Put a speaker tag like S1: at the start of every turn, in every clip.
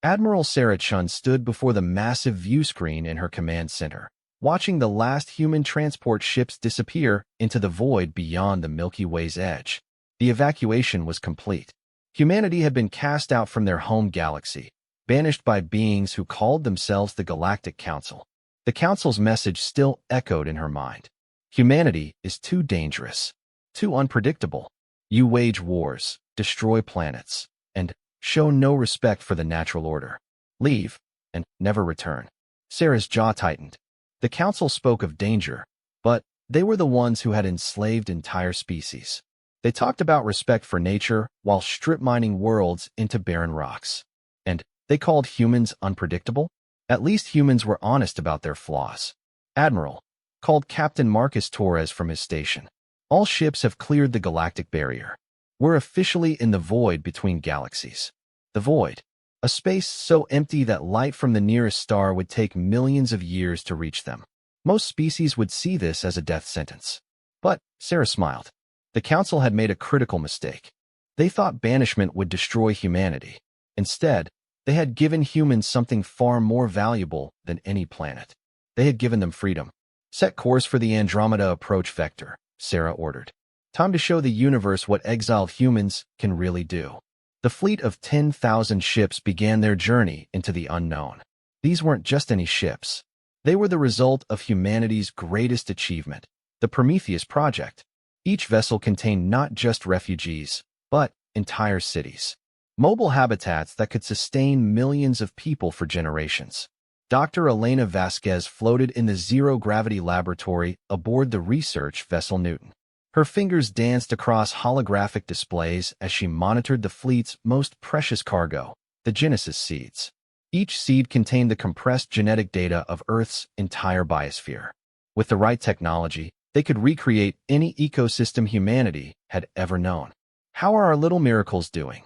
S1: Admiral Sarah Chun stood before the massive view screen in her command center, watching the last human transport ships disappear into the void beyond the Milky Way's edge. The evacuation was complete. Humanity had been cast out from their home galaxy, banished by beings who called themselves the Galactic Council. The Council's message still echoed in her mind. Humanity is too dangerous, too unpredictable. You wage wars, destroy planets, and show no respect for the natural order. Leave, and never return. Sarah's jaw tightened. The Council spoke of danger, but they were the ones who had enslaved entire species. They talked about respect for nature while strip-mining worlds into barren rocks. And they called humans unpredictable? At least humans were honest about their flaws. Admiral called Captain Marcus Torres from his station. All ships have cleared the galactic barrier. We're officially in the void between galaxies. The void, a space so empty that light from the nearest star would take millions of years to reach them. Most species would see this as a death sentence. But Sarah smiled. The Council had made a critical mistake. They thought banishment would destroy humanity. Instead, they had given humans something far more valuable than any planet. They had given them freedom. Set course for the Andromeda approach vector, Sarah ordered. Time to show the universe what exiled humans can really do. The fleet of 10,000 ships began their journey into the unknown. These weren't just any ships. They were the result of humanity's greatest achievement, the Prometheus Project. Each vessel contained not just refugees, but entire cities. Mobile habitats that could sustain millions of people for generations. Dr. Elena Vasquez floated in the zero-gravity laboratory aboard the research vessel Newton. Her fingers danced across holographic displays as she monitored the fleet's most precious cargo, the Genesis seeds. Each seed contained the compressed genetic data of Earth's entire biosphere. With the right technology, they could recreate any ecosystem humanity had ever known. "How are our little miracles doing?"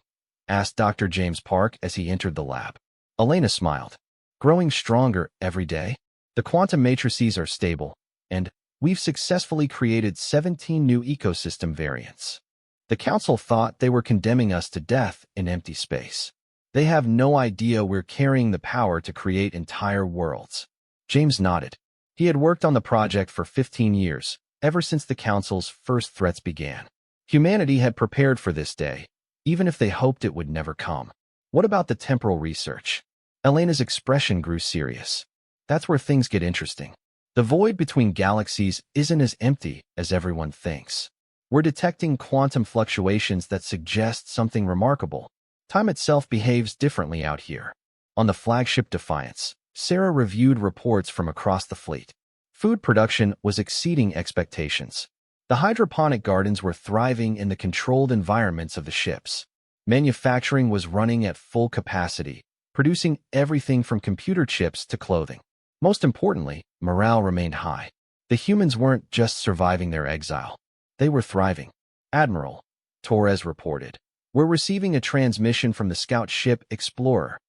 S1: asked Dr. James Park as he entered the lab. Elena smiled. "Growing stronger every day. The quantum matrices are stable, and we've successfully created 17 new ecosystem variants." The Council thought they were condemning us to death in empty space. They have no idea we're carrying the power to create entire worlds. James nodded. He had worked on the project for 15 years, ever since the Council's first threats began. Humanity had prepared for this day, even if they hoped it would never come. What about the temporal research? Elena's expression grew serious. That's where things get interesting. The void between galaxies isn't as empty as everyone thinks. We're detecting quantum fluctuations that suggest something remarkable. Time itself behaves differently out here. On the flagship Defiance, Sarah reviewed reports from across the fleet. Food production was exceeding expectations. The hydroponic gardens were thriving in the controlled environments of the ships. Manufacturing was running at full capacity, producing everything from computer chips to clothing. Most importantly, morale remained high. The humans weren't just surviving their exile. They were thriving. "Admiral," Torres reported, "we're receiving a transmission from the scout ship Explorer."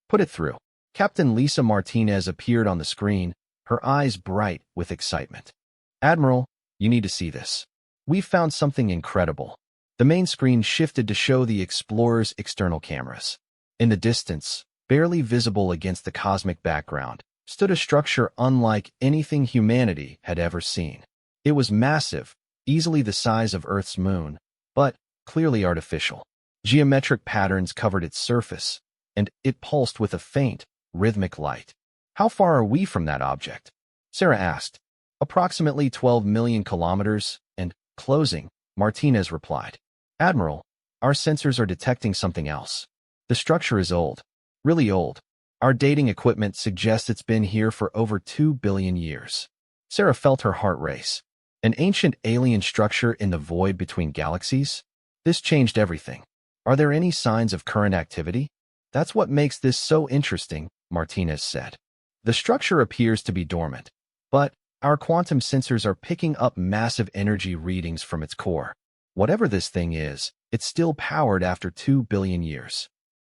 S1: "Put it through." Captain Lisa Martinez appeared on the screen, her eyes bright with excitement. "Admiral, you need to see this. We've found something incredible." The main screen shifted to show the Explorer's external cameras. In the distance, barely visible against the cosmic background, stood a structure unlike anything humanity had ever seen. It was massive, easily the size of Earth's moon, but clearly artificial. Geometric patterns covered its surface, and it pulsed with a faint, rhythmic light. "How far are we from that object?" Sarah asked. "Approximately 12 million kilometers, and closing," Martinez replied. "Admiral, our sensors are detecting something else. The structure is old, really old. Our dating equipment suggests it's been here for over 2 billion years." Sarah felt her heart race. An ancient alien structure in the void between galaxies? This changed everything. "Are there any signs of current activity?" "That's what makes this so interesting," Martinez said. "The structure appears to be dormant, but our quantum sensors are picking up massive energy readings from its core. Whatever this thing is, it's still powered after 2 billion years."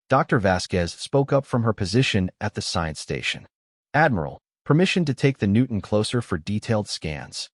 S1: Dr. Vasquez spoke up from her position at the science station. "Admiral, permission to take the Newton closer for detailed scans."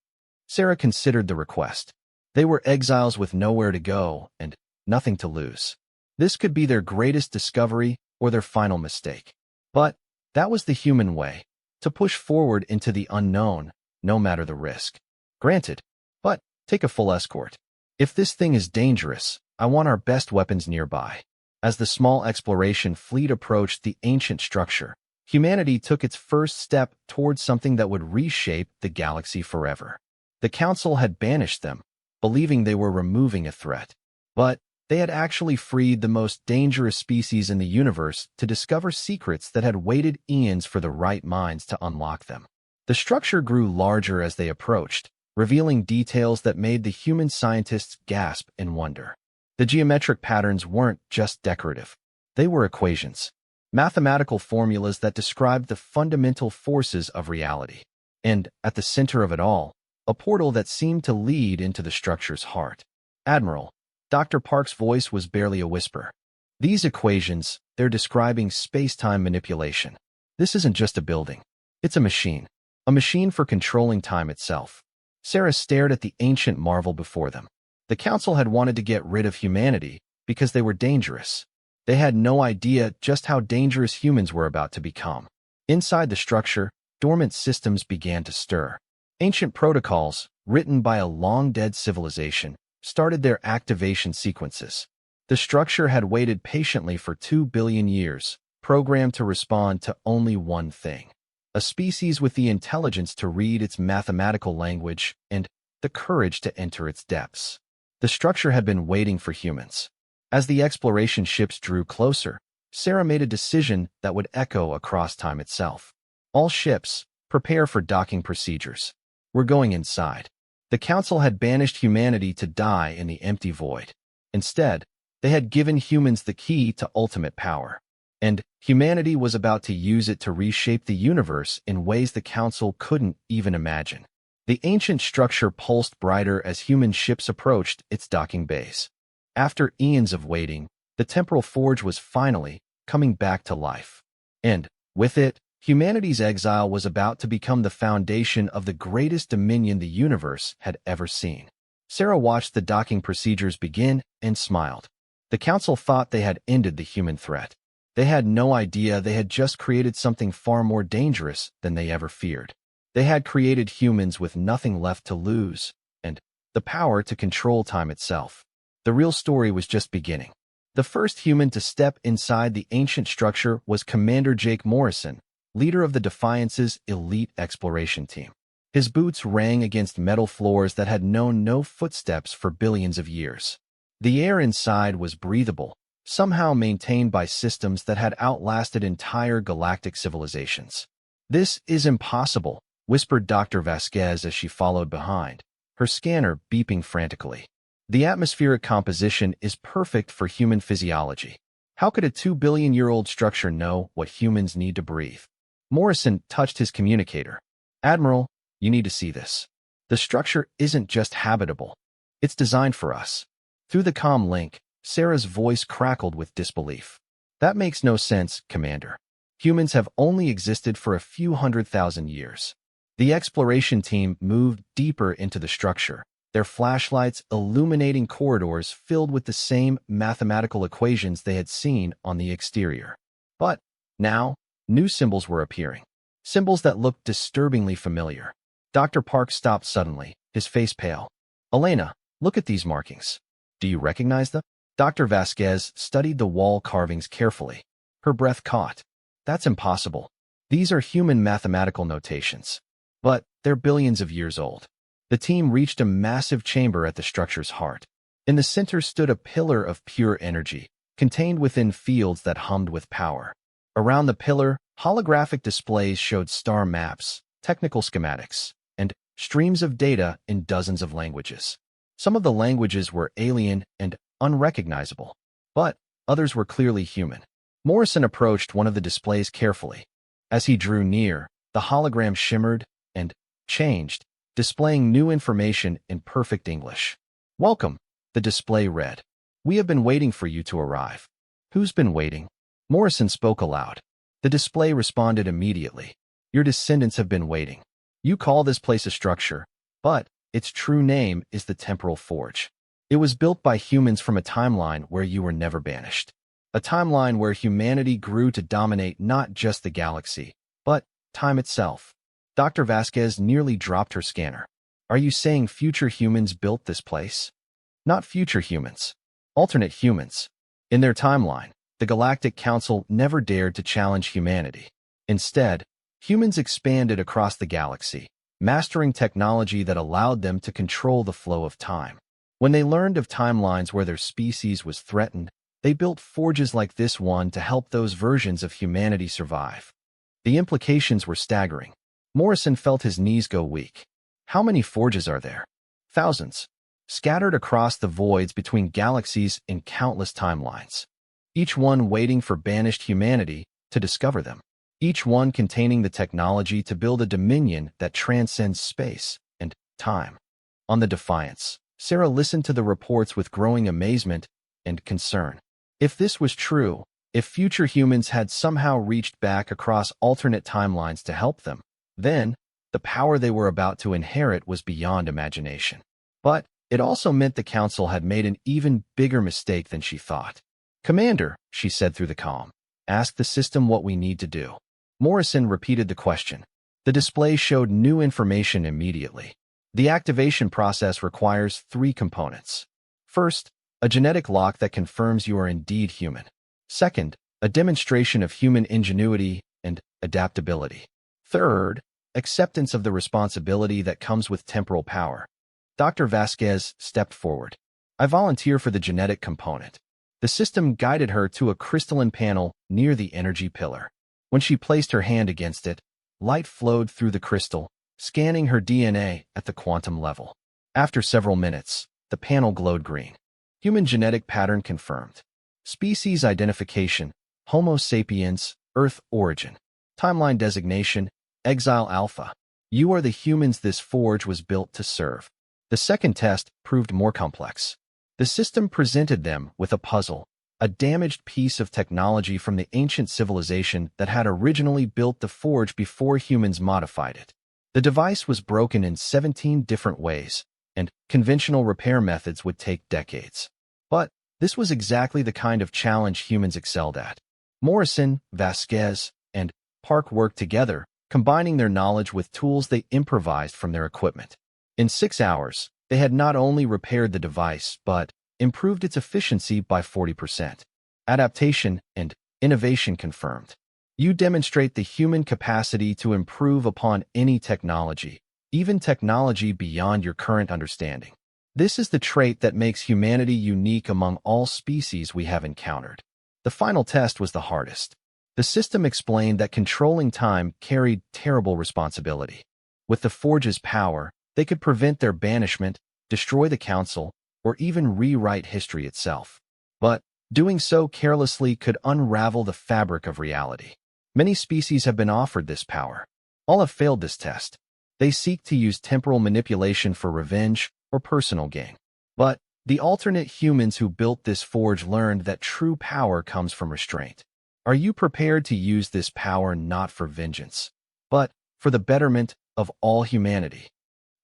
S1: Sarah considered the request. They were exiles with nowhere to go and nothing to lose. This could be their greatest discovery or their final mistake. But that was the human way, to push forward into the unknown, no matter the risk. Granted, but take a full escort. If this thing is dangerous, I want our best weapons nearby. As the small exploration fleet approached the ancient structure, humanity took its first step towards something that would reshape the galaxy forever. The Council had banished them, believing they were removing a threat. But they had actually freed the most dangerous species in the universe to discover secrets that had waited eons for the right minds to unlock them. The structure grew larger as they approached, revealing details that made the human scientists gasp in wonder. The geometric patterns weren't just decorative. They were equations, mathematical formulas that described the fundamental forces of reality. And, at the center of it all, a portal that seemed to lead into the structure's heart. Admiral, Dr. Park's voice was barely a whisper. These equations, they're describing space-time manipulation. This isn't just a building. It's a machine for controlling time itself. Sarah stared at the ancient marvel before them. The Council had wanted to get rid of humanity because they were dangerous. They had no idea just how dangerous humans were about to become. Inside the structure, dormant systems began to stir. Ancient protocols, written by a long-dead civilization, started their activation sequences. The structure had waited patiently for 2 billion years, programmed to respond to only one thing: a species with the intelligence to read its mathematical language and the courage to enter its depths. The structure had been waiting for humans. As the exploration ships drew closer, Sarah made a decision that would echo across time itself. All ships, prepare for docking procedures. We're going inside. The Council had banished humanity to die in the empty void. Instead, they had given humans the key to ultimate power. And humanity was about to use it to reshape the universe in ways the Council couldn't even imagine. The ancient structure pulsed brighter as human ships approached its docking bays. After eons of waiting, the temporal forge was finally coming back to life. And, with it, humanity's exile was about to become the foundation of the greatest dominion the universe had ever seen. Sarah watched the docking procedures begin and smiled. The Council thought they had ended the human threat. They had no idea they had just created something far more dangerous than they ever feared. They had created humans with nothing left to lose, and the power to control time itself. The real story was just beginning. The first human to step inside the ancient structure was Commander Jake Morrison, leader of the Defiance's elite exploration team. His boots rang against metal floors that had known no footsteps for billions of years. The air inside was breathable, somehow maintained by systems that had outlasted entire galactic civilizations. "This is impossible," whispered Dr. Vasquez as she followed behind, her scanner beeping frantically. "The atmospheric composition is perfect for human physiology. How could a 2-billion-year-old structure know what humans need to breathe?" Morrison touched his communicator. "Admiral, you need to see this. The structure isn't just habitable. It's designed for us." Through the comm link, Sarah's voice crackled with disbelief. "That makes no sense, Commander. Humans have only existed for a few 100,000 years." The exploration team moved deeper into the structure, their flashlights illuminating corridors filled with the same mathematical equations they had seen on the exterior. But now, new symbols were appearing, symbols that looked disturbingly familiar. Dr. Park stopped suddenly, his face pale. "Elena, look at these markings. Do you recognize them?" Dr. Vasquez studied the wall carvings carefully. Her breath caught. "That's impossible. These are human mathematical notations. But they're billions of years old." The team reached a massive chamber at the structure's heart. In the center stood a pillar of pure energy, contained within fields that hummed with power. Around the pillar, holographic displays showed star maps, technical schematics, and streams of data in dozens of languages. Some of the languages were alien and unrecognizable, but others were clearly human. Morrison approached one of the displays carefully. As he drew near, the hologram shimmered and changed, displaying new information in perfect English. "Welcome," the display read. "We have been waiting for you to arrive." "Who's been waiting?" Morrison spoke aloud. The display responded immediately. "Your descendants have been waiting. You call this place a structure, but its true name is the Temporal Forge. It was built by humans from a timeline where you were never banished. a timeline where humanity grew to dominate not just the galaxy, but time itself. Dr. Vasquez nearly dropped her scanner. Are you saying future humans built this place? Not future humans. Alternate humans. In their timeline, the Galactic Council never dared to challenge humanity. Instead, humans expanded across the galaxy, mastering technology that allowed them to control the flow of time. When they learned of timelines where their species was threatened, they built forges like this one to help those versions of humanity survive. The implications were staggering. Morrison felt his knees go weak. How many forges are there? Thousands, scattered across the voids between galaxies in countless timelines, each one waiting for banished humanity to discover them, each one containing the technology to build a dominion that transcends space and time. On the Defiance, Sarah listened to the reports with growing amazement and concern. If this was true, if future humans had somehow reached back across alternate timelines to help them, then the power they were about to inherit was beyond imagination. But it also meant the Council had made an even bigger mistake than she thought. "Commander," she said through the comm, "ask the system what we need to do." Morrison repeated the question. The display showed new information immediately. The activation process requires 3 components. First, a genetic lock that confirms you are indeed human. Second, a demonstration of human ingenuity and adaptability. Third, acceptance of the responsibility that comes with temporal power. Dr. Vasquez stepped forward. "I volunteer for the genetic component." The system guided her to a crystalline panel near the energy pillar. When she placed her hand against it, light flowed through the crystal, scanning her DNA at the quantum level. After several minutes, the panel glowed green. Human genetic pattern confirmed. Species identification, Homo sapiens, Earth origin. Timeline designation, Exile Alpha. You are the humans this forge was built to serve. The second test proved more complex. The system presented them with a puzzle, a damaged piece of technology from the ancient civilization that had originally built the forge before humans modified it. The device was broken in 17 different ways, and conventional repair methods would take decades. But this was exactly the kind of challenge humans excelled at. Morrison, Vasquez, and Park worked together, combining their knowledge with tools they improvised from their equipment. In 6 hours, they had not only repaired the device, but improved its efficiency by 40%. Adaptation and innovation confirmed. You demonstrate the human capacity to improve upon any technology, even technology beyond your current understanding. This is the trait that makes humanity unique among all species we have encountered. The final test was the hardest. The system explained that controlling time carried terrible responsibility. With the Forge's power, they could prevent their banishment, destroy the Council, or even rewrite history itself. But doing so carelessly could unravel the fabric of reality. Many species have been offered this power. All have failed this test. They seek to use temporal manipulation for revenge or personal gain. But the alternate humans who built this forge learned that true power comes from restraint. Are you prepared to use this power not for vengeance, but for the betterment of all humanity?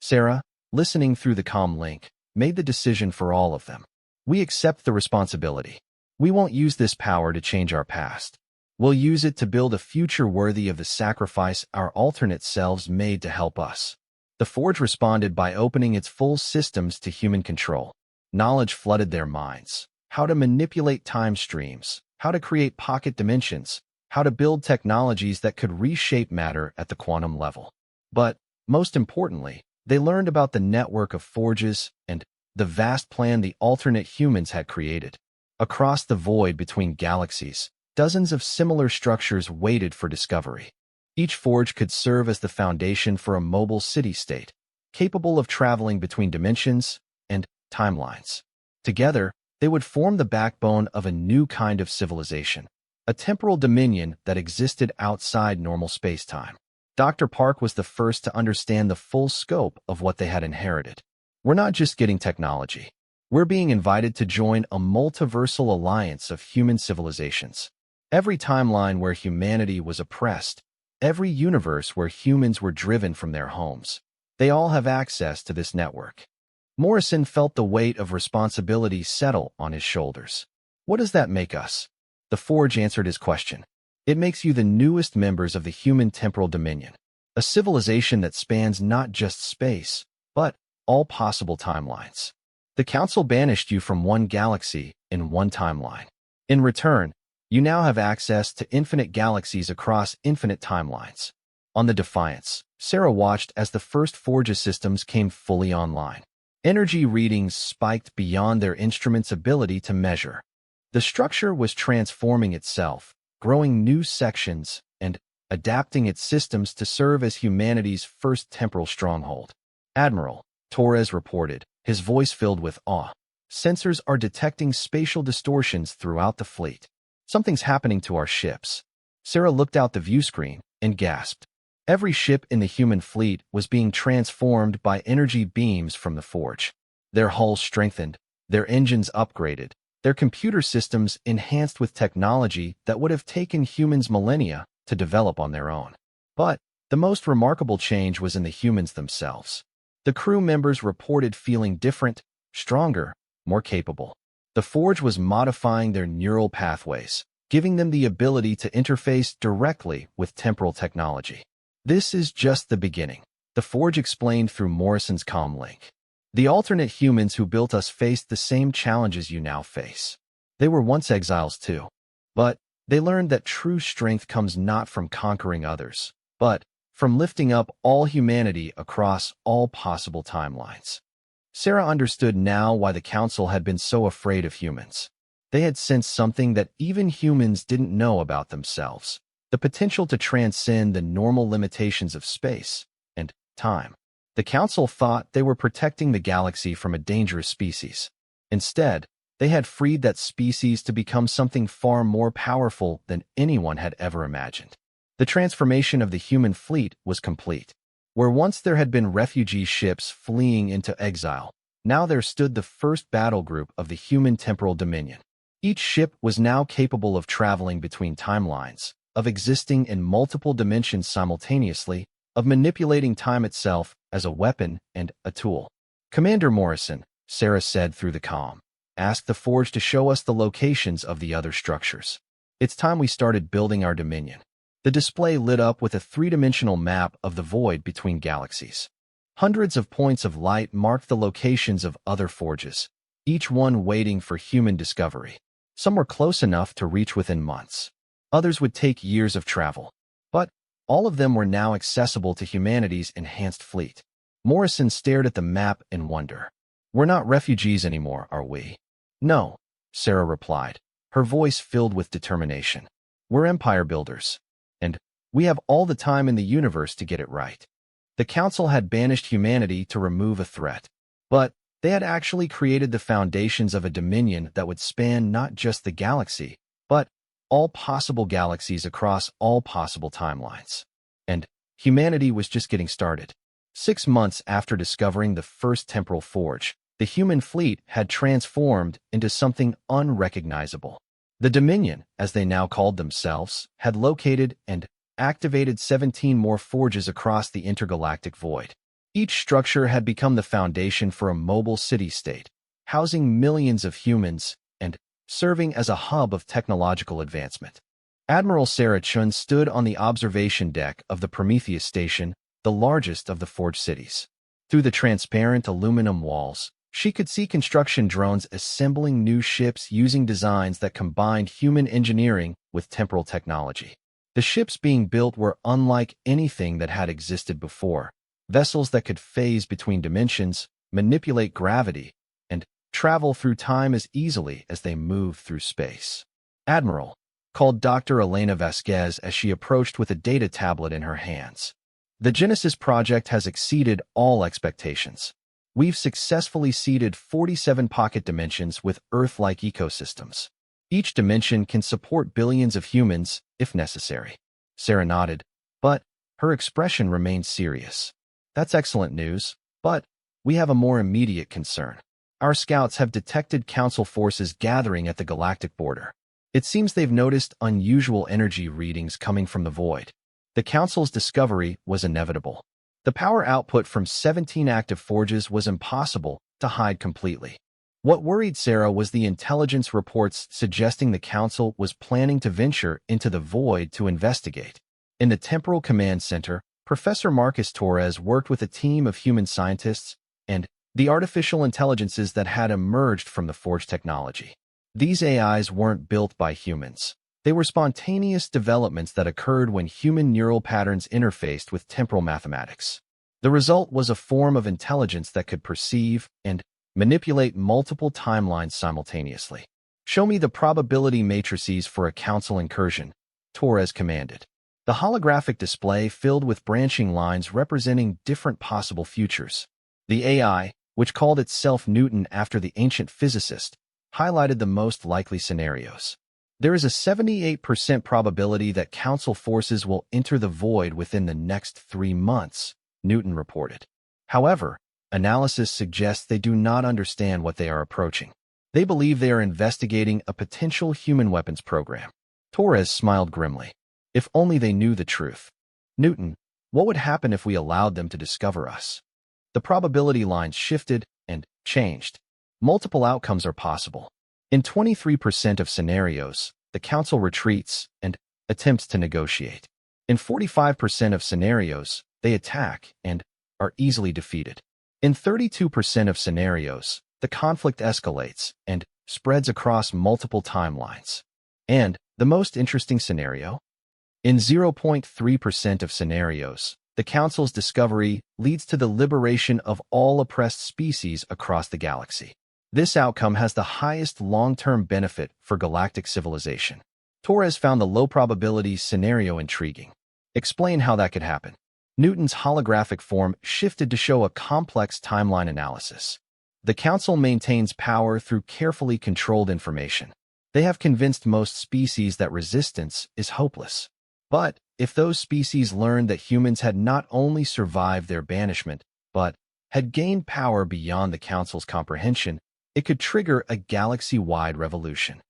S1: Sarah, listening through the comm link, made the decision for all of them. We accept the responsibility. We won't use this power to change our past. We'll use it to build a future worthy of the sacrifice our alternate selves made to help us. The Forge responded by opening its full systems to human control. Knowledge flooded their minds. How to manipulate time streams, how to create pocket dimensions, how to build technologies that could reshape matter at the quantum level. But, most importantly, they learned about the network of forges and the vast plan the alternate humans had created. Across the void between galaxies, dozens of similar structures waited for discovery. Each forge could serve as the foundation for a mobile city-state, capable of traveling between dimensions and timelines. Together, they would form the backbone of a new kind of civilization, a temporal dominion that existed outside normal space-time. Dr. Park was the first to understand the full scope of what they had inherited. We're not just getting technology. We're being invited to join a multiversal alliance of human civilizations. Every timeline where humanity was oppressed, every universe where humans were driven from their homes, they all have access to this network. Morrison felt the weight of responsibility settle on his shoulders. What does that make us? The Forge answered his question. It makes you the newest members of the Human Temporal Dominion, a civilization that spans not just space, but all possible timelines. The Council banished you from one galaxy in one timeline. In return, you now have access to infinite galaxies across infinite timelines. On the Defiance, Sarah watched as the first Forge's systems came fully online. Energy readings spiked beyond their instrument's ability to measure. The structure was transforming itself, growing new sections, and adapting its systems to serve as humanity's first temporal stronghold. Admiral, Torres reported, his voice filled with awe. Sensors are detecting spatial distortions throughout the fleet. Something's happening to our ships. Sarah looked out the view screen and gasped. Every ship in the human fleet was being transformed by energy beams from the Forge. Their hulls strengthened, their engines upgraded, their computer systems enhanced with technology that would have taken humans millennia to develop on their own. But the most remarkable change was in the humans themselves. The crew members reported feeling different, stronger, more capable. The Forge was modifying their neural pathways, giving them the ability to interface directly with temporal technology. This is just the beginning, the Forge explained through Morrison's comm link. The alternate humans who built us faced the same challenges you now face. They were once exiles too, but they learned that true strength comes not from conquering others, but from lifting up all humanity across all possible timelines. Sarah understood now why the Council had been so afraid of humans. They had sensed something that even humans didn't know about themselves, the potential to transcend the normal limitations of space and time. The Council thought they were protecting the galaxy from a dangerous species. Instead, they had freed that species to become something far more powerful than anyone had ever imagined. The transformation of the human fleet was complete. Where once there had been refugee ships fleeing into exile, now there stood the first battle group of the Human Temporal Dominion. Each ship was now capable of traveling between timelines, of existing in multiple dimensions simultaneously, of manipulating time itself as a weapon and a tool. Commander Morrison, Sarah said through the comm, asked the Forge to show us the locations of the other structures. It's time we started building our dominion. The display lit up with a three-dimensional map of the void between galaxies. Hundreds of points of light marked the locations of other forges, each one waiting for human discovery. Some were close enough to reach within months. Others would take years of travel. But all of them were now accessible to humanity's enhanced fleet. Morrison stared at the map in wonder. We're not refugees anymore, are we? No, Sarah replied, her voice filled with determination. We're empire builders. And we have all the time in the universe to get it right. The Council had banished humanity to remove a threat, but they had actually created the foundations of a dominion that would span not just the galaxy, but all possible galaxies across all possible timelines. And humanity was just getting started. 6 months after discovering the first temporal forge, the human fleet had transformed into something unrecognizable. The Dominion, as they now called themselves, had located and activated 17 more forges across the intergalactic void. Each structure had become the foundation for a mobile city-state, housing millions of humans and serving as a hub of technological advancement. Admiral Sarah Chun stood on the observation deck of the Prometheus station, the largest of the forged cities. Through the transparent aluminum walls, she could see construction drones assembling new ships using designs that combined human engineering with temporal technology. The ships being built were unlike anything that had existed before, vessels that could phase between dimensions, manipulate gravity, and travel through time as easily as they moved through space. Admiral, called Dr. Elena Vasquez as she approached with a data tablet in her hands. The Genesis project has exceeded all expectations. We've successfully seeded 47 pocket dimensions with Earth-like ecosystems. Each dimension can support billions of humans, if necessary. Sarah nodded, but her expression remained serious. That's excellent news, but we have a more immediate concern. Our scouts have detected Council forces gathering at the galactic border. It seems they've noticed unusual energy readings coming from the void. The Council's discovery was inevitable. The power output from 17 active forges was impossible to hide completely. What worried Sarah was the intelligence reports suggesting the Council was planning to venture into the void to investigate. In the Temporal Command Center, Professor Marcus Torres worked with a team of human scientists and the artificial intelligences that had emerged from the Forge technology. These AIs weren't built by humans. They were spontaneous developments that occurred when human neural patterns interfaced with temporal mathematics. The result was a form of intelligence that could perceive and manipulate multiple timelines simultaneously. "Show me the probability matrices for a Council incursion," Torres commanded. The holographic display filled with branching lines representing different possible futures. The AI, which called itself Newton after the ancient physicist, highlighted the most likely scenarios. "There is a 78% probability that Council forces will enter the void within the next 3 months, Newton reported. However, analysis suggests they do not understand what they are approaching. They believe they are investigating a potential human weapons program." Torres smiled grimly. "If only they knew the truth. Newton, what would happen if we allowed them to discover us?" The probability lines shifted and changed. Multiple outcomes are possible. In 23% of scenarios, the Council retreats and attempts to negotiate. In 45% of scenarios, they attack and are easily defeated. In 32% of scenarios, the conflict escalates and spreads across multiple timelines. And the most interesting scenario? In 0.3% of scenarios, the Council's discovery leads to the liberation of all oppressed species across the galaxy. This outcome has the highest long-term benefit for galactic civilization. Torres found the low-probability scenario intriguing. "Explain how that could happen." Newton's holographic form shifted to show a complex timeline analysis. "The Council maintains power through carefully controlled information. They have convinced most species that resistance is hopeless. But if those species learned that humans had not only survived their banishment, but had gained power beyond the Council's comprehension, it could trigger a galaxy-wide revolution."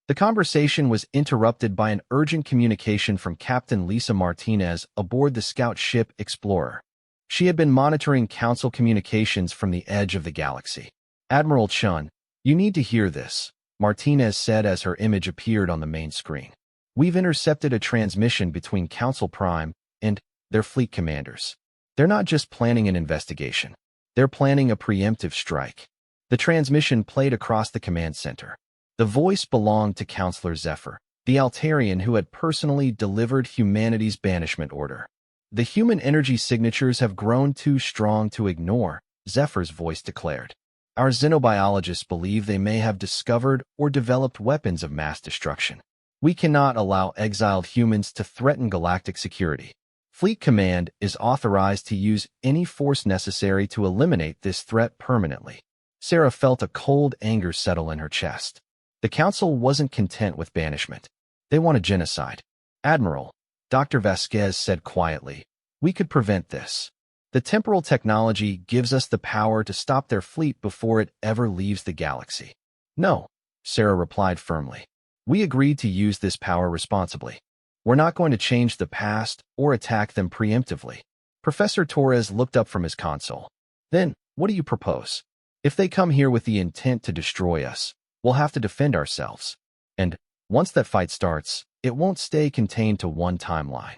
S1: The conversation was interrupted by an urgent communication from Captain Lisa Martinez aboard the scout ship Explorer. She had been monitoring Council communications from the edge of the galaxy. "Admiral Chun, you need to hear this," Martinez said as her image appeared on the main screen. "We've intercepted a transmission between Council Prime and their fleet commanders. They're not just planning an investigation. They're planning a preemptive strike." The transmission played across the command center. The voice belonged to Counselor Zephyr, the Altarian who had personally delivered humanity's banishment order. "The human energy signatures have grown too strong to ignore," Zephyr's voice declared. "Our xenobiologists believe they may have discovered or developed weapons of mass destruction. We cannot allow exiled humans to threaten galactic security. Fleet Command is authorized to use any force necessary to eliminate this threat permanently." Sarah felt a cold anger settle in her chest. The Council wasn't content with banishment. They wanted genocide. "Admiral," Dr. Vasquez said quietly, "we could prevent this. The temporal technology gives us the power to stop their fleet before it ever leaves the galaxy." "No," Sarah replied firmly. "We agreed to use this power responsibly. We're not going to change the past or attack them preemptively." Professor Torres looked up from his console. "Then, what do you propose? If they come here with the intent to destroy us, we'll have to defend ourselves. And once that fight starts, it won't stay contained to one timeline."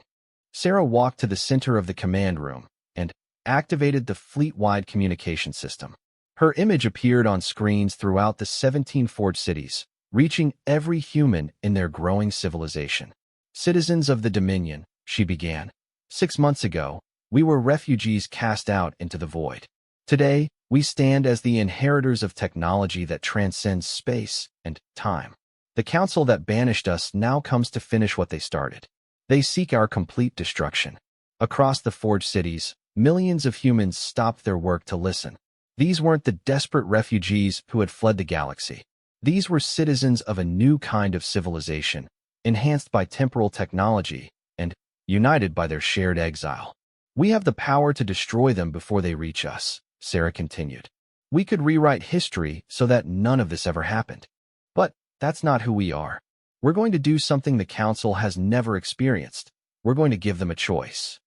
S1: Sarah walked to the center of the command room and activated the fleet-wide communication system. Her image appeared on screens throughout the 17 Forge cities, reaching every human in their growing civilization. "Citizens of the Dominion," she began. "6 months ago, we were refugees cast out into the void. Today, we stand as the inheritors of technology that transcends space and time. The Council that banished us now comes to finish what they started. They seek our complete destruction." Across the Forge cities, millions of humans stopped their work to listen. These weren't the desperate refugees who had fled the galaxy. These were citizens of a new kind of civilization, enhanced by temporal technology and united by their shared exile. "We have the power to destroy them before they reach us," Sarah continued. "We could rewrite history so that none of this ever happened. But that's not who we are. We're going to do something the Council has never experienced. We're going to give them a choice."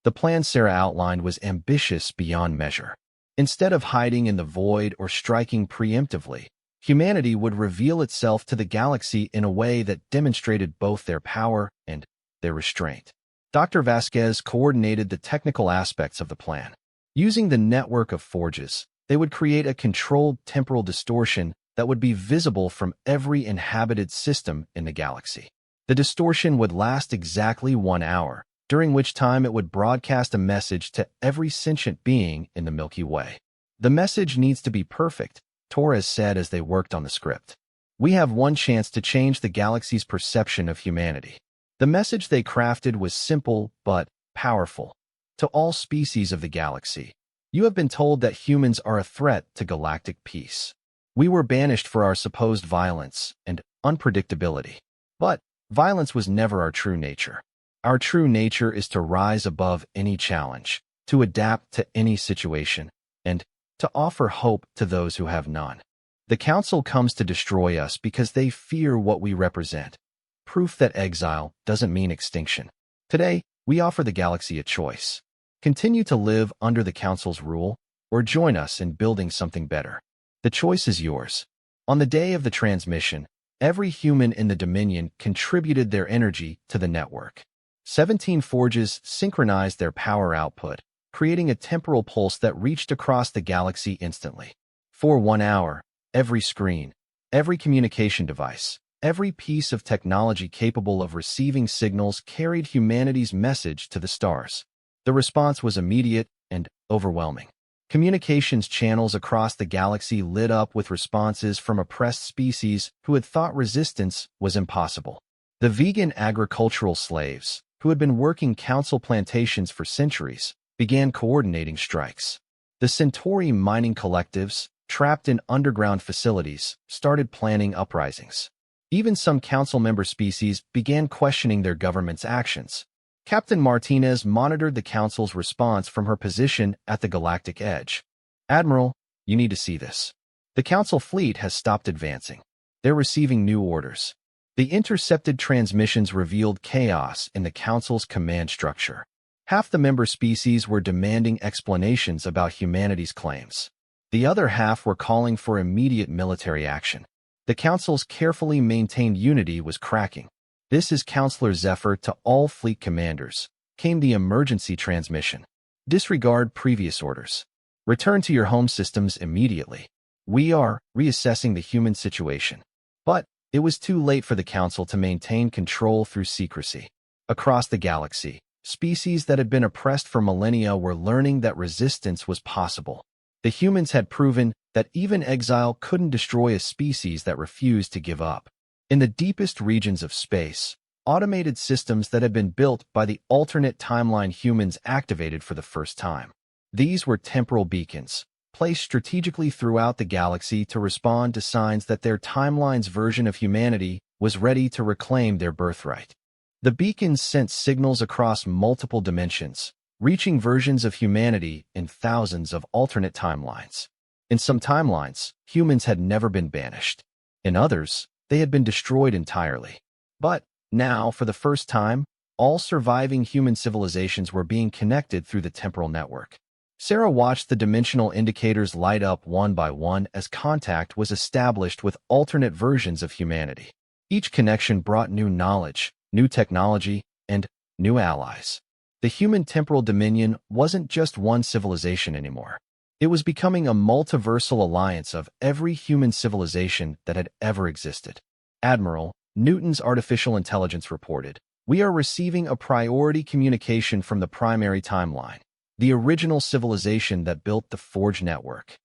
S1: The plan Sarah outlined was ambitious beyond measure. Instead of hiding in the void or striking preemptively, humanity would reveal itself to the galaxy in a way that demonstrated both their power and their restraint. Dr. Vasquez coordinated the technical aspects of the plan. Using the network of forges, they would create a controlled temporal distortion that would be visible from every inhabited system in the galaxy. The distortion would last exactly 1 hour, during which time it would broadcast a message to every sentient being in the Milky Way. The message needs to be perfect, Torres said as they worked on the script. We have one chance to change the galaxy's perception of humanity. The message they crafted was simple but powerful. To all species of the galaxy, you have been told that humans are a threat to galactic peace. We were banished for our supposed violence and unpredictability. But violence was never our true nature. Our true nature is to rise above any challenge, to adapt to any situation, and to offer hope to those who have none. The Council comes to destroy us because they fear what we represent. Proof that exile doesn't mean extinction. Today, we offer the galaxy a choice. Continue to live under the Council's rule, or join us in building something better. The choice is yours. On the day of the transmission, every human in the Dominion contributed their energy to the network. 17 forges synchronized their power output, creating a temporal pulse that reached across the galaxy instantly. For 1 hour, every screen, every communication device, every piece of technology capable of receiving signals carried humanity's message to the stars. The response was immediate and overwhelming. Communications channels across the galaxy lit up with responses from oppressed species who had thought resistance was impossible. The vegan agricultural slaves, who had been working council plantations for centuries, began coordinating strikes. The Centauri mining collectives, trapped in underground facilities, started planning uprisings. Even some council member species began questioning their government's actions. Captain Martinez monitored the council's response from her position at the galactic edge. Admiral, you need to see this. The council fleet has stopped advancing. They're receiving new orders. The intercepted transmissions revealed chaos in the council's command structure. Half the member species were demanding explanations about humanity's claims. The other half were calling for immediate military action. The council's carefully maintained unity was cracking. This is Counselor Zephyr to all fleet commanders, came the emergency transmission. Disregard previous orders. Return to your home systems immediately. We are reassessing the human situation. But it was too late for the Council to maintain control through secrecy. Across the galaxy, species that had been oppressed for millennia were learning that resistance was possible. The humans had proven that even exile couldn't destroy a species that refused to give up. In the deepest regions of space, automated systems that had been built by the alternate timeline humans activated for the first time. These were temporal beacons, placed strategically throughout the galaxy to respond to signs that their timeline's version of humanity was ready to reclaim their birthright. The beacons sent signals across multiple dimensions, reaching versions of humanity in thousands of alternate timelines. In some timelines, humans had never been banished. In others, they had been destroyed entirely. But now, for the first time, all surviving human civilizations were being connected through the temporal network. Sarah watched the dimensional indicators light up one by one as contact was established with alternate versions of humanity. Each connection brought new knowledge, new technology, and new allies. The human temporal dominion wasn't just one civilization anymore. It was becoming a multiversal alliance of every human civilization that had ever existed. Admiral, Newton's artificial intelligence reported, "We are receiving a priority communication from the primary timeline, the original civilization that built the Forge network."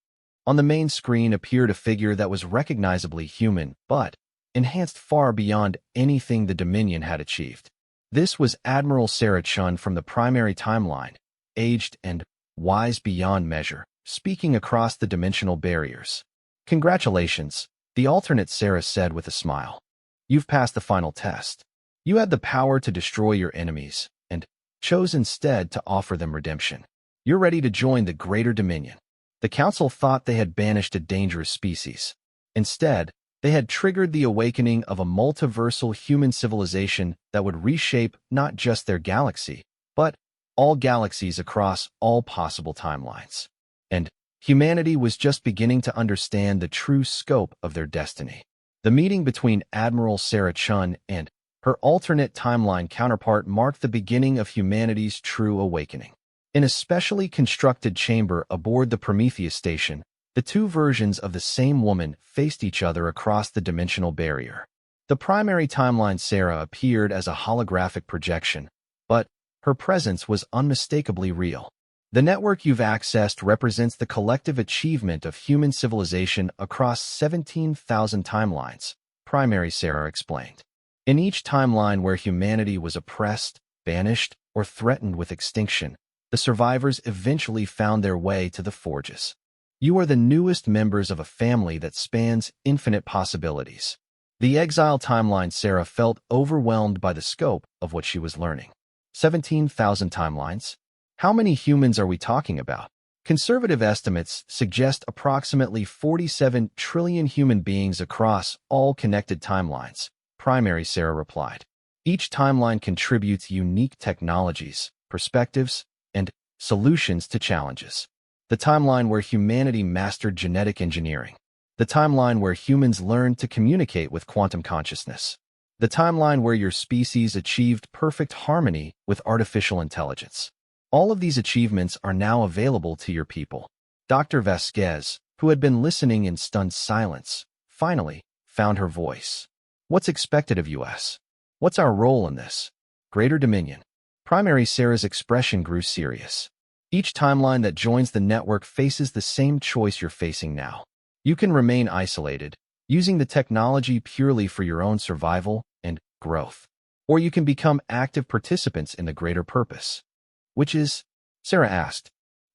S1: On the main screen appeared a figure that was recognizably human, but enhanced far beyond anything the Dominion had achieved. This was Admiral Sarah Chun from the primary timeline, aged and wise beyond measure, speaking across the dimensional barriers. "Congratulations," the alternate Sarah said with a smile. "You've passed the final test. You had the power to destroy your enemies, and chose instead to offer them redemption. You're ready to join the greater Dominion." The Council thought they had banished a dangerous species. Instead, they had triggered the awakening of a multiversal human civilization that would reshape not just their galaxy, but all galaxies across all possible timelines. And Humanity was just beginning to understand the true scope of their destiny. The meeting between Admiral Sarah Chun and her alternate timeline counterpart marked the beginning of humanity's true awakening. In a specially constructed chamber aboard the Prometheus station, the two versions of the same woman faced each other across the dimensional barrier. The primary timeline Sarah appeared as a holographic projection, but her presence was unmistakably real. The network you've accessed represents the collective achievement of human civilization across 17,000 timelines, primary Sarah explained. In each timeline where humanity was oppressed, banished, or threatened with extinction, the survivors eventually found their way to the forges. You are the newest members of a family that spans infinite possibilities. The exile timeline Sarah felt overwhelmed by the scope of what she was learning. 17,000 timelines? How many humans are we talking about? Conservative estimates suggest approximately 47 trillion human beings across all connected timelines, primary Sarah replied. Each timeline contributes unique technologies, perspectives, and solutions to challenges. The timeline where humanity mastered genetic engineering. The timeline where humans learned to communicate with quantum consciousness. The timeline where your species achieved perfect harmony with artificial intelligence. All of these achievements are now available to your people. Dr. Vasquez, who had been listening in stunned silence, finally found her voice. What's expected of us? What's our role in this? Greater Dominion. Primary Sarah's expression grew serious. Each timeline that joins the network faces the same choice you're facing now. You can remain isolated, using the technology purely for your own survival and growth. Or you can become active participants in the greater purpose. Which is, Sarah asked,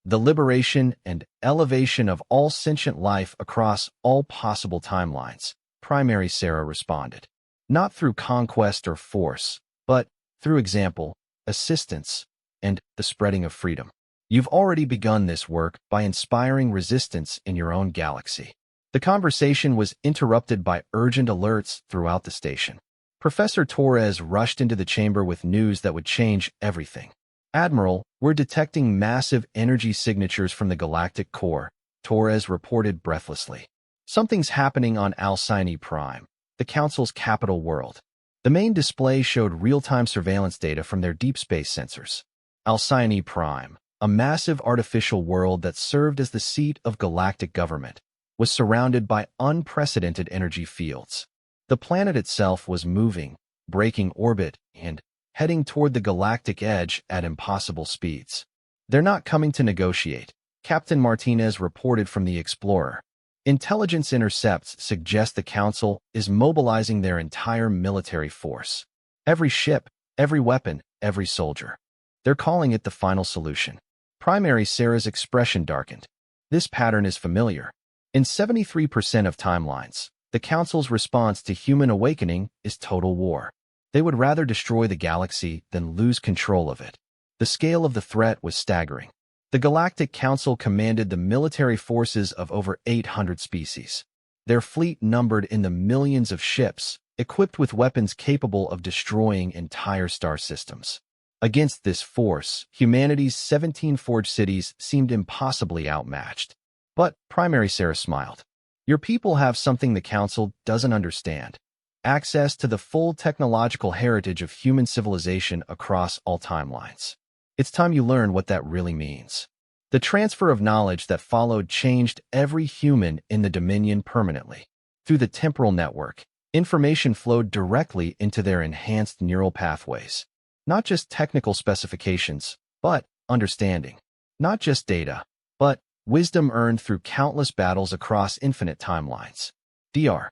S1: the liberation and elevation of all sentient life across all possible timelines, primary Sarah responded. Not through conquest or force, but through example, assistance, and the spreading of freedom. You've already begun this work by inspiring resistance in your own galaxy. The conversation was interrupted by urgent alerts throughout the station. Professor Torres rushed into the chamber with news that would change everything. Admiral, we're detecting massive energy signatures from the galactic core, Torres reported breathlessly. Something's happening on Alcyone Prime, the Council's capital world. The main display showed real-time surveillance data from their deep space sensors. Alcyone Prime, a massive artificial world that served as the seat of galactic government, was surrounded by unprecedented energy fields. The planet itself was moving, breaking orbit, and heading toward the galactic edge at impossible speeds. They're not coming to negotiate, Captain Martinez reported from the Explorer. Intelligence intercepts suggest the Council is mobilizing their entire military force. Every ship, every weapon, every soldier. They're calling it the final solution. Primary Sarah's expression darkened. This pattern is familiar. In 73% of timelines, the Council's response to human awakening is total war. They would rather destroy the galaxy than lose control of it. The scale of the threat was staggering. The Galactic Council commanded the military forces of over 800 species. Their fleet numbered in the millions of ships, equipped with weapons capable of destroying entire star systems. Against this force, humanity's 17 forged cities seemed impossibly outmatched. But primary Sarah smiled. Your people have something the Council doesn't understand. Access to the full technological heritage of human civilization across all timelines. It's time you learn what that really means. The transfer of knowledge that followed changed every human in the Dominion permanently. Through the temporal network, information flowed directly into their enhanced neural pathways. Not just technical specifications, but understanding. Not just data, but wisdom earned through countless battles across infinite timelines. Dr.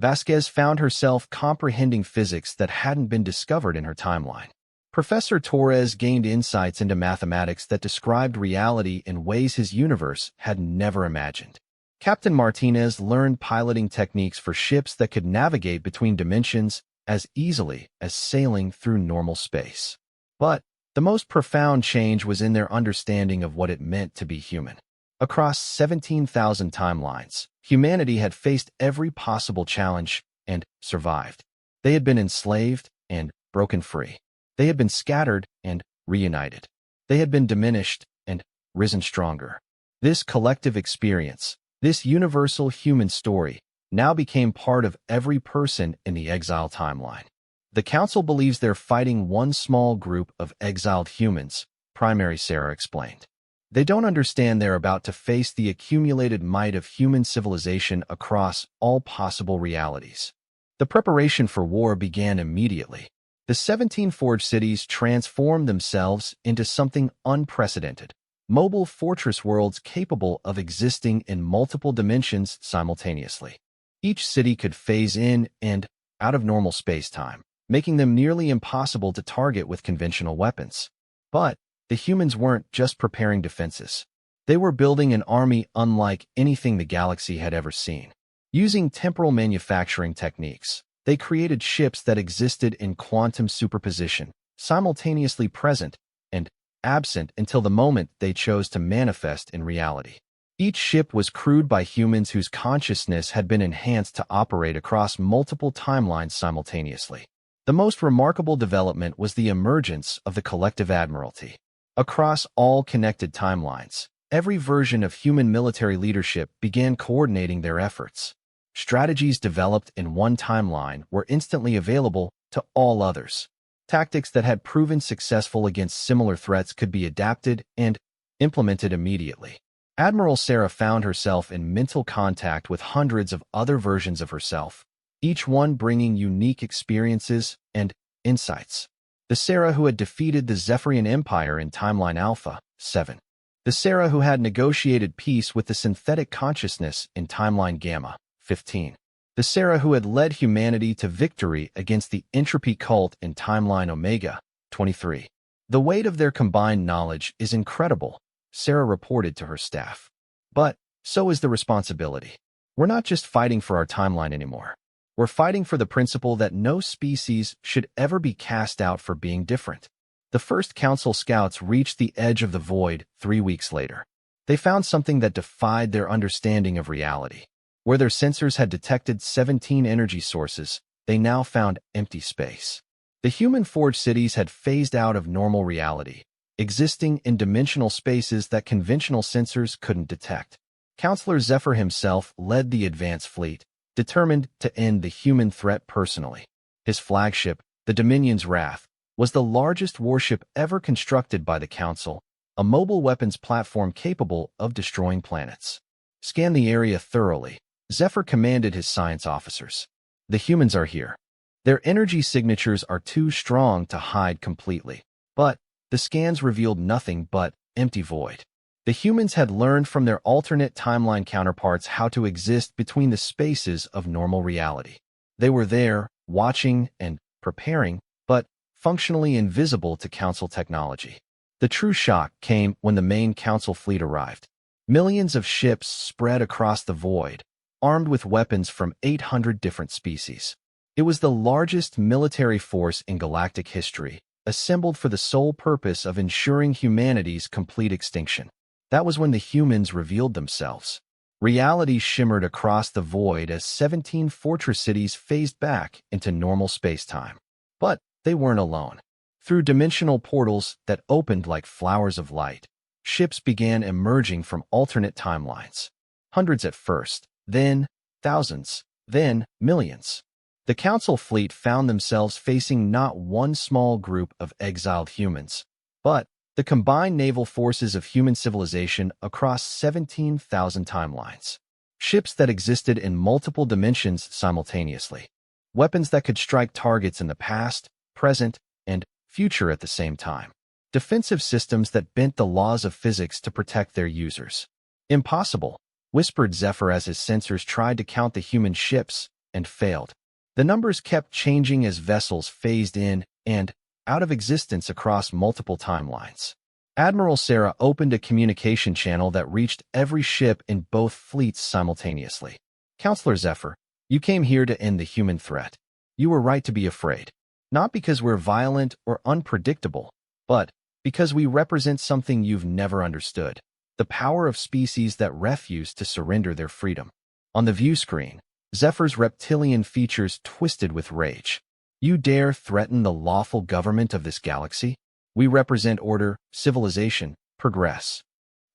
S1: Vasquez found herself comprehending physics that hadn't been discovered in her timeline. Professor Torres gained insights into mathematics that described reality in ways his universe had never imagined. Captain Martinez learned piloting techniques for ships that could navigate between dimensions as easily as sailing through normal space. But the most profound change was in their understanding of what it meant to be human. Across 17,000 timelines, humanity had faced every possible challenge and survived. They had been enslaved and broken free. They had been scattered and reunited. They had been diminished and risen stronger. This collective experience, this universal human story, now became part of every person in the exile timeline. The Council believes they're fighting one small group of exiled humans, Primary Sarah explained. They don't understand they're about to face the accumulated might of human civilization across all possible realities. The preparation for war began immediately. The 17 forged cities transformed themselves into something unprecedented. Mobile fortress worlds capable of existing in multiple dimensions simultaneously. Each city could phase in and out of normal space-time, making them nearly impossible to target with conventional weapons. But the humans weren't just preparing defenses. They were building an army unlike anything the galaxy had ever seen. Using temporal manufacturing techniques, they created ships that existed in quantum superposition, simultaneously present and absent until the moment they chose to manifest in reality. Each ship was crewed by humans whose consciousness had been enhanced to operate across multiple timelines simultaneously. The most remarkable development was the emergence of the Collective Admiralty. Across all connected timelines, every version of human military leadership began coordinating their efforts. Strategies developed in one timeline were instantly available to all others. Tactics that had proven successful against similar threats could be adapted and implemented immediately. Admiral Sarah found herself in mental contact with hundreds of other versions of herself, each one bringing unique experiences and insights. The Sarah who had defeated the Zephyrian Empire in Timeline Alpha, 7. The Sarah who had negotiated peace with the synthetic consciousness in Timeline Gamma, 15. The Sarah who had led humanity to victory against the entropy cult in Timeline Omega, 23. The weight of their combined knowledge is incredible, Sarah reported to her staff. But so is the responsibility. We're not just fighting for our timeline anymore. We're fighting for the principle that no species should ever be cast out for being different. The first Council scouts reached the edge of the void 3 weeks later. They found something that defied their understanding of reality. Where their sensors had detected 17 energy sources, they now found empty space. The human forged cities had phased out of normal reality, existing in dimensional spaces that conventional sensors couldn't detect. Counselor Zephyr himself led the advance fleet, determined to end the human threat personally. His flagship, the Dominion's Wrath, was the largest warship ever constructed by the Council, a mobile weapons platform capable of destroying planets. Scan the area thoroughly, Zephyr commanded his science officers. The humans are here. Their energy signatures are too strong to hide completely. But the scans revealed nothing but empty void. The humans had learned from their alternate timeline counterparts how to exist between the spaces of normal reality. They were there, watching and preparing, but functionally invisible to Council technology. The true shock came when the main Council fleet arrived. Millions of ships spread across the void, armed with weapons from 800 different species. It was the largest military force in galactic history, assembled for the sole purpose of ensuring humanity's complete extinction. That was when the humans revealed themselves. Reality shimmered across the void as 17 fortress cities phased back into normal space-time. But they weren't alone. Through dimensional portals that opened like flowers of light, ships began emerging from alternate timelines. Hundreds at first, then thousands, then millions. The Council fleet found themselves facing not one small group of exiled humans, but the combined naval forces of human civilization across 17,000 timelines. Ships that existed in multiple dimensions simultaneously. Weapons that could strike targets in the past, present, and future at the same time. Defensive systems that bent the laws of physics to protect their users. Impossible, whispered Zephyr as his sensors tried to count the human ships, and failed. The numbers kept changing as vessels phased in and out of existence across multiple timelines. Admiral Sarah opened a communication channel that reached every ship in both fleets simultaneously. Counselor Zephyr, you came here to end the human threat. You were right to be afraid. Not because we're violent or unpredictable, but because we represent something you've never understood. The power of species that refuse to surrender their freedom. On the view screen, Zephyr's reptilian features twisted with rage. You dare threaten the lawful government of this galaxy? We represent order, civilization, progress.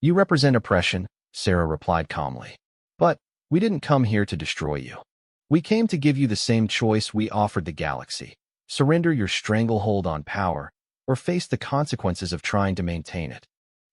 S1: You represent oppression, Sarah replied calmly. But we didn't come here to destroy you. We came to give you the same choice we offered the galaxy. Surrender your stranglehold on power, or face the consequences of trying to maintain it.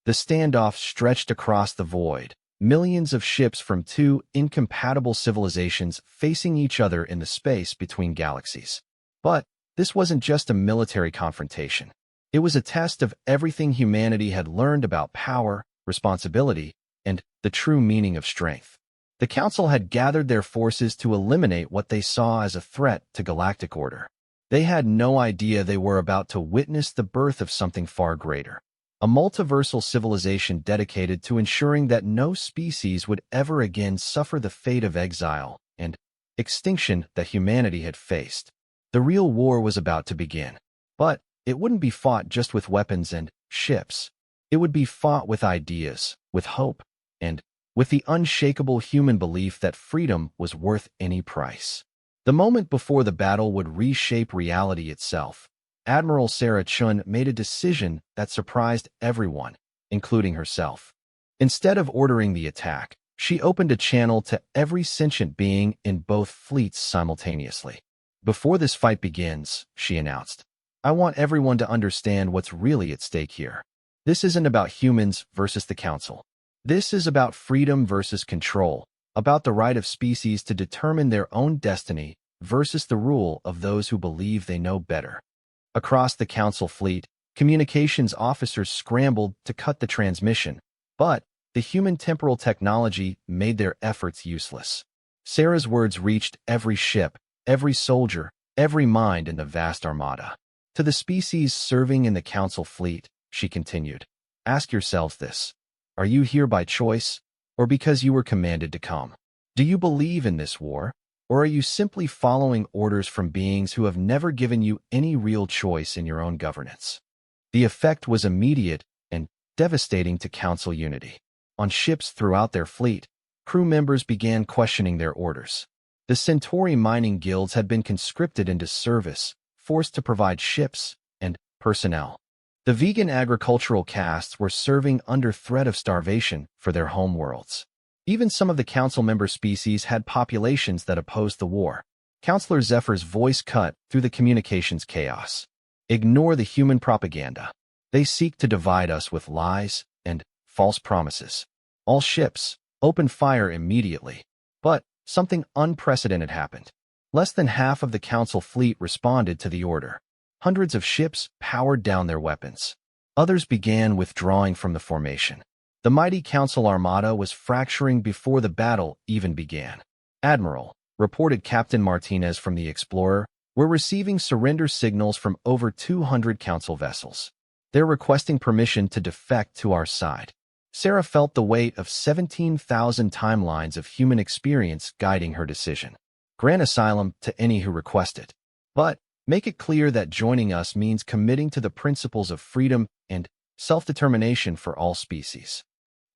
S1: The standoff stretched across the void, millions of ships from two incompatible civilizations facing each other in the space between galaxies. But this wasn't just a military confrontation. It was a test of everything humanity had learned about power, responsibility, and the true meaning of strength. The Council had gathered their forces to eliminate what they saw as a threat to galactic order. They had no idea they were about to witness the birth of something far greater. A multiversal civilization dedicated to ensuring that no species would ever again suffer the fate of exile and extinction that humanity had faced. The real war was about to begin. But it wouldn't be fought just with weapons and ships. It would be fought with ideas, with hope, and with the unshakable human belief that freedom was worth any price. The moment before the battle would reshape reality itself, Admiral Sarah Chun made a decision that surprised everyone, including herself. Instead of ordering the attack, she opened a channel to every sentient being in both fleets simultaneously. Before this fight begins, she announced, I want everyone to understand what's really at stake here. This isn't about humans versus the Council. This is about freedom versus control, about the right of species to determine their own destiny versus the rule of those who believe they know better. Across the Council fleet, communications officers scrambled to cut the transmission, but the human temporal technology made their efforts useless. Sarah's words reached every ship, every soldier, every mind in the vast armada. To the species serving in the Council fleet, she continued, ask yourselves this. Are you here by choice, or because you were commanded to come? Do you believe in this war, or are you simply following orders from beings who have never given you any real choice in your own governance? The effect was immediate and devastating to Council unity. On ships throughout their fleet, crew members began questioning their orders. The Centauri mining guilds had been conscripted into service, forced to provide ships and personnel. The vegan agricultural castes were serving under threat of starvation for their homeworlds. Even some of the Council member species had populations that opposed the war. Counselor Zephyr's voice cut through the communications chaos. Ignore the human propaganda. They seek to divide us with lies and false promises. All ships, open fire immediately. But something unprecedented happened. Less than half of the Council fleet responded to the order. Hundreds of ships powered down their weapons. Others began withdrawing from the formation. The mighty Council armada was fracturing before the battle even began. Admiral, reported Captain Martinez from the Explorer, we're receiving surrender signals from over 200 Council vessels. They're requesting permission to defect to our side. Sarah felt the weight of 17,000 timelines of human experience guiding her decision. Grant asylum to any who request it. But make it clear that joining us means committing to the principles of freedom and self-determination for all species.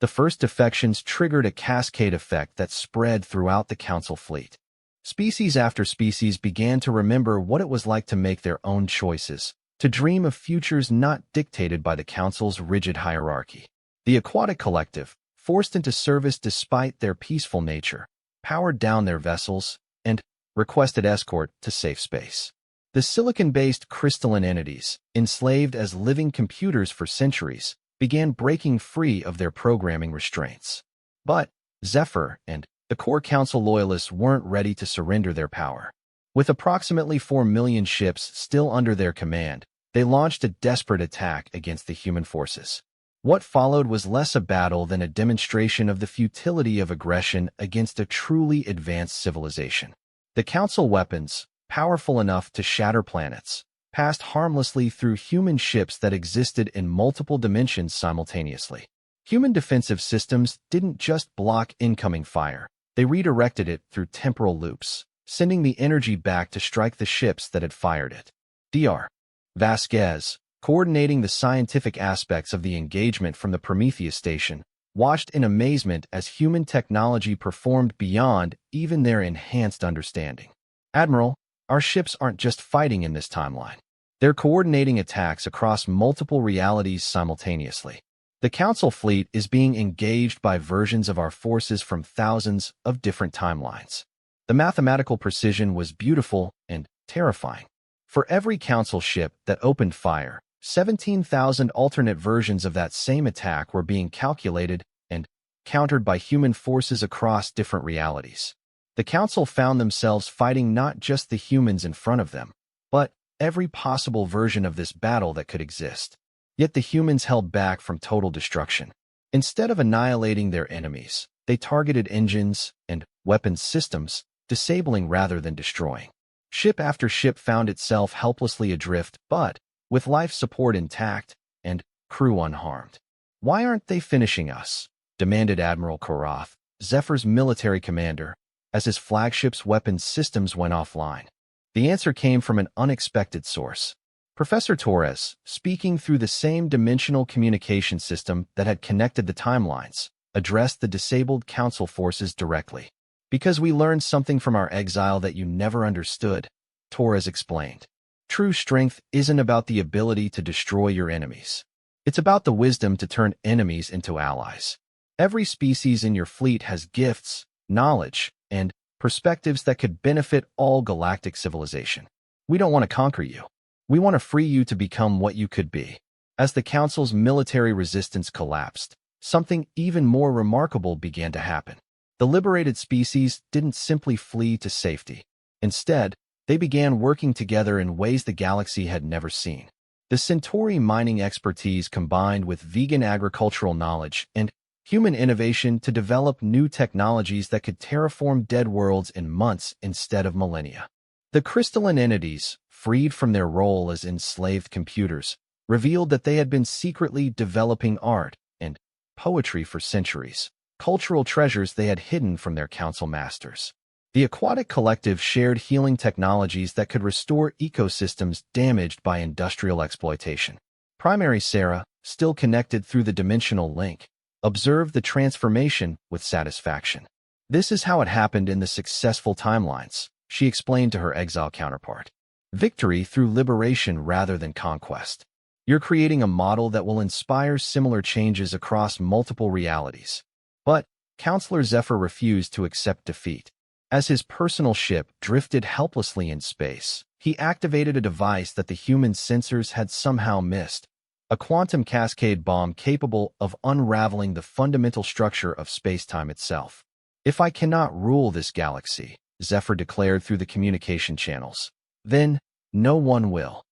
S1: The first defections triggered a cascade effect that spread throughout the Council fleet. Species after species began to remember what it was like to make their own choices, to dream of futures not dictated by the Council's rigid hierarchy. The aquatic collective, forced into service despite their peaceful nature, powered down their vessels and requested escort to safe space. The silicon-based crystalline entities, enslaved as living computers for centuries, began breaking free of their programming restraints. But Zephyr and the core Council loyalists weren't ready to surrender their power. With approximately 4 million ships still under their command, they launched a desperate attack against the human forces. What followed was less a battle than a demonstration of the futility of aggression against a truly advanced civilization. The Council weapons, powerful enough to shatter planets, passed harmlessly through human ships that existed in multiple dimensions simultaneously. Human defensive systems didn't just block incoming fire. They redirected it through temporal loops, sending the energy back to strike the ships that had fired it. Dr. Vasquez, coordinating the scientific aspects of the engagement from the Prometheus station, watched in amazement as human technology performed beyond even their enhanced understanding. Admiral, our ships aren't just fighting in this timeline. They're coordinating attacks across multiple realities simultaneously. The Council fleet is being engaged by versions of our forces from thousands of different timelines. The mathematical precision was beautiful and terrifying. For every Council ship that opened fire, 17,000 alternate versions of that same attack were being calculated and countered by human forces across different realities. The Council found themselves fighting not just the humans in front of them, but every possible version of this battle that could exist. Yet the humans held back from total destruction. Instead of annihilating their enemies, they targeted engines and weapons systems, disabling rather than destroying. Ship after ship found itself helplessly adrift, but with life support intact and crew unharmed. "Why aren't they finishing us?" demanded Admiral Korath, Zephyr's military commander, as his flagship's weapons systems went offline. The answer came from an unexpected source. Professor Torres, speaking through the same dimensional communication system that had connected the timelines, addressed the disabled Council forces directly. "Because we learned something from our exile that you never understood," Torres explained. "True strength isn't about the ability to destroy your enemies. It's about the wisdom to turn enemies into allies. Every species in your fleet has gifts, knowledge, and perspectives that could benefit all galactic civilization. We don't want to conquer you. We want to free you to become what you could be." As the Council's military resistance collapsed, something even more remarkable began to happen. The liberated species didn't simply flee to safety. Instead, they began working together in ways the galaxy had never seen. The Centauri mining expertise combined with vegan agricultural knowledge and human innovation to develop new technologies that could terraform dead worlds in months instead of millennia. The crystalline entities, freed from their role as enslaved computers, revealed that they had been secretly developing art and poetry for centuries, cultural treasures they had hidden from their Council masters. The Aquatic Collective shared healing technologies that could restore ecosystems damaged by industrial exploitation. Primary Sarah, still connected through the dimensional link, observed the transformation with satisfaction. "This is how it happened in the successful timelines," she explained to her exile counterpart. "Victory through liberation rather than conquest. You're creating a model that will inspire similar changes across multiple realities." But Counselor Zephyr refused to accept defeat. As his personal ship drifted helplessly in space, he activated a device that the human sensors had somehow missed, a quantum cascade bomb capable of unraveling the fundamental structure of space-time itself. "If I cannot rule this galaxy," Zephyr declared through the communication channels, "then no one will."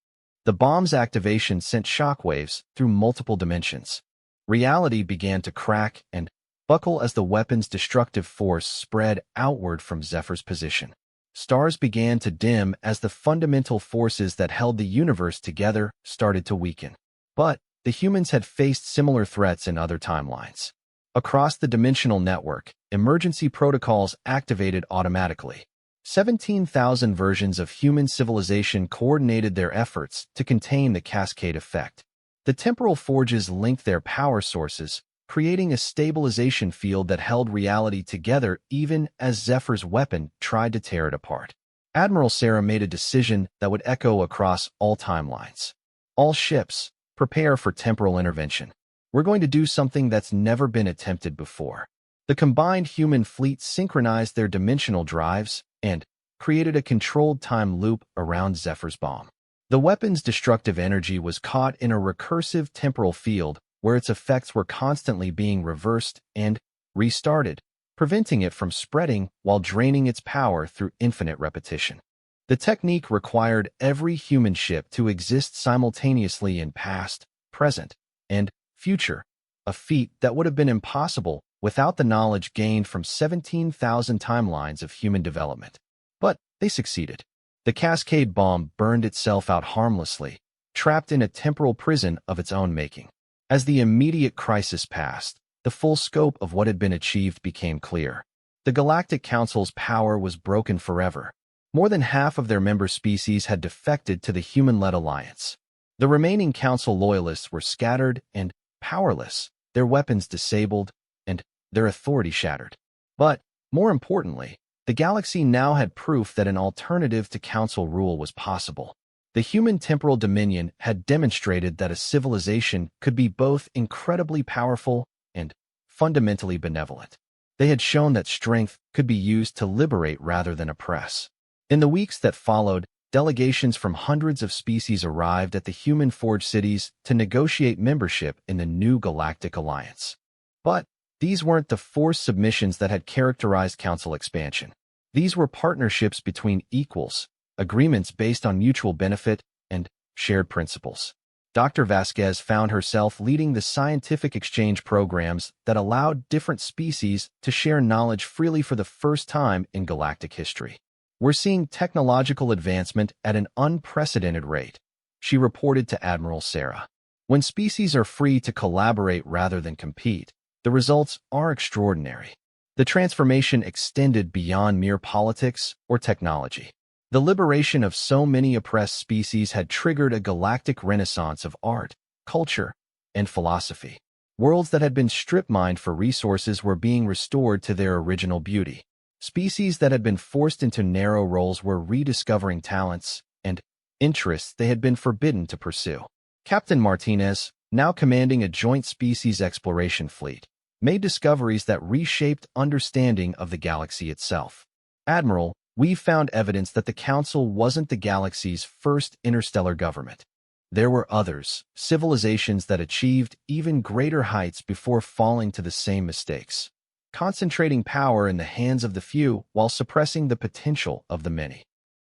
S1: The bomb's activation sent shockwaves through multiple dimensions. Reality began to crack and buckle as the weapon's destructive force spread outward from Zephyr's position. Stars began to dim as the fundamental forces that held the universe together started to weaken. But the humans had faced similar threats in other timelines. Across the dimensional network, emergency protocols activated automatically. 17,000 versions of human civilization coordinated their efforts to contain the cascade effect. The temporal forges linked their power sources, creating a stabilization field that held reality together even as Zephyr's weapon tried to tear it apart. Admiral Sarah made a decision that would echo across all timelines. "All ships, prepare for temporal intervention. We're going to do something that's never been attempted before." The combined human fleet synchronized their dimensional drives and created a controlled time loop around Zephyr's bomb. The weapon's destructive energy was caught in a recursive temporal field where its effects were constantly being reversed and restarted, preventing it from spreading while draining its power through infinite repetition. The technique required every human ship to exist simultaneously in past, present, and future, a feat that would have been impossible without the knowledge gained from 17,000 timelines of human development. But they succeeded. The cascade bomb burned itself out harmlessly, trapped in a temporal prison of its own making. As the immediate crisis passed, the full scope of what had been achieved became clear. The Galactic Council's power was broken forever. More than half of their member species had defected to the human-led alliance. The remaining Council loyalists were scattered and powerless, their weapons disabled, and their authority shattered. But, more importantly, the galaxy now had proof that an alternative to Council rule was possible. The human temporal dominion had demonstrated that a civilization could be both incredibly powerful and fundamentally benevolent. They had shown that strength could be used to liberate rather than oppress. In the weeks that followed, delegations from hundreds of species arrived at the human forged cities to negotiate membership in the new Galactic Alliance. But these weren't the forced submissions that had characterized Council expansion. These were partnerships between equals, agreements based on mutual benefit and shared principles. Dr. Vasquez found herself leading the scientific exchange programs that allowed different species to share knowledge freely for the first time in galactic history. We're seeing technological advancement at an unprecedented rate, she reported to Admiral Sarah. When species are free to collaborate rather than compete, the results are extraordinary. The transformation extended beyond mere politics or technology. The liberation of so many oppressed species had triggered a galactic renaissance of art, culture, and philosophy. Worlds that had been strip-mined for resources were being restored to their original beauty. Species that had been forced into narrow roles were rediscovering talents and interests they had been forbidden to pursue. Captain Martinez, now commanding a joint species exploration fleet, made discoveries that reshaped understanding of the galaxy itself. Admiral, we've found evidence that the Council wasn't the galaxy's first interstellar government. There were others, civilizations that achieved even greater heights before falling to the same mistakes, concentrating power in the hands of the few while suppressing the potential of the many.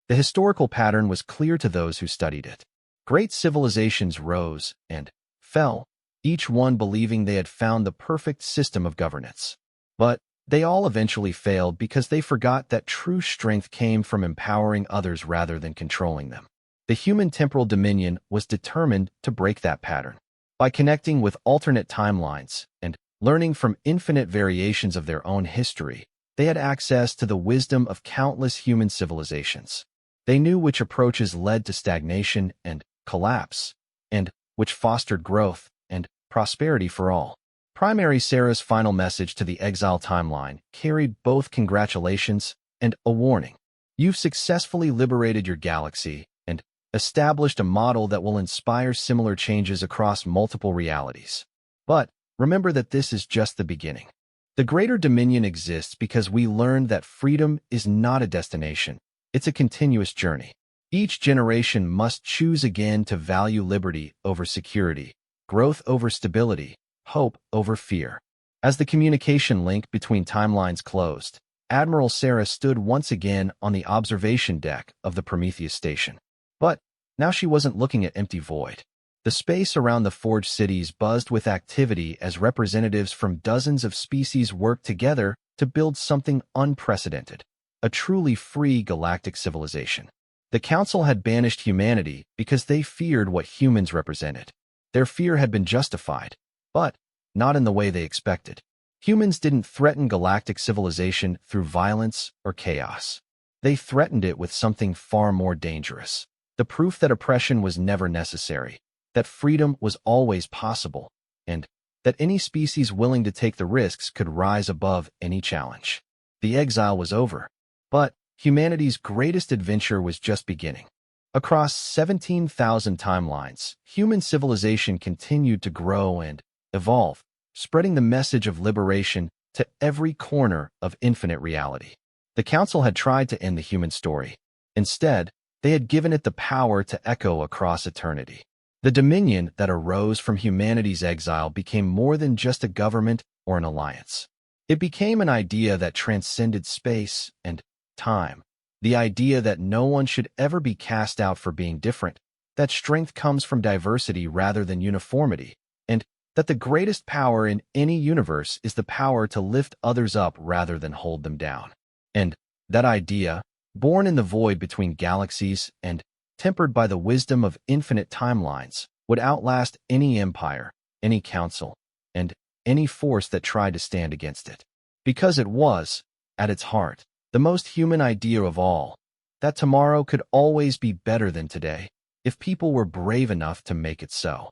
S1: The historical pattern was clear to those who studied it. Great civilizations rose and fell, each one believing they had found the perfect system of governance. But they all eventually failed because they forgot that true strength came from empowering others rather than controlling them. The human temporal dominion was determined to break that pattern. By connecting with alternate timelines and learning from infinite variations of their own history, they had access to the wisdom of countless human civilizations. They knew which approaches led to stagnation and collapse, and which fostered growth and prosperity for all. Primary Sarah's final message to the Exile timeline carried both congratulations and a warning. You've successfully liberated your galaxy and established a model that will inspire similar changes across multiple realities. But remember that this is just the beginning. The greater dominion exists because we learned that freedom is not a destination, it's a continuous journey. Each generation must choose again to value liberty over security, growth over stability, hope over fear. As the communication link between timelines closed, Admiral Sarah stood once again on the observation deck of the Prometheus station. But now she wasn't looking at empty void. The space around the forged cities buzzed with activity as representatives from dozens of species worked together to build something unprecedented, a truly free galactic civilization. The Council had banished humanity because they feared what humans represented. Their fear had been justified, but not in the way they expected. Humans didn't threaten galactic civilization through violence or chaos. They threatened it with something far more dangerous. The proof that oppression was never necessary, that freedom was always possible, and that any species willing to take the risks could rise above any challenge. The exile was over, but humanity's greatest adventure was just beginning. Across 17,000 timelines, human civilization continued to grow and evolve, spreading the message of liberation to every corner of infinite reality. The Council had tried to end the human story. Instead, they had given it the power to echo across eternity. The dominion that arose from humanity's exile became more than just a government or an alliance. It became an idea that transcended space and time. The idea that no one should ever be cast out for being different, that strength comes from diversity rather than uniformity, and that the greatest power in any universe is the power to lift others up rather than hold them down. And that idea, born in the void between galaxies and tempered by the wisdom of infinite timelines, would outlast any empire, any council, and any force that tried to stand against it. Because it was, at its heart, the most human idea of all, that tomorrow could always be better than today, if people were brave enough to make it so.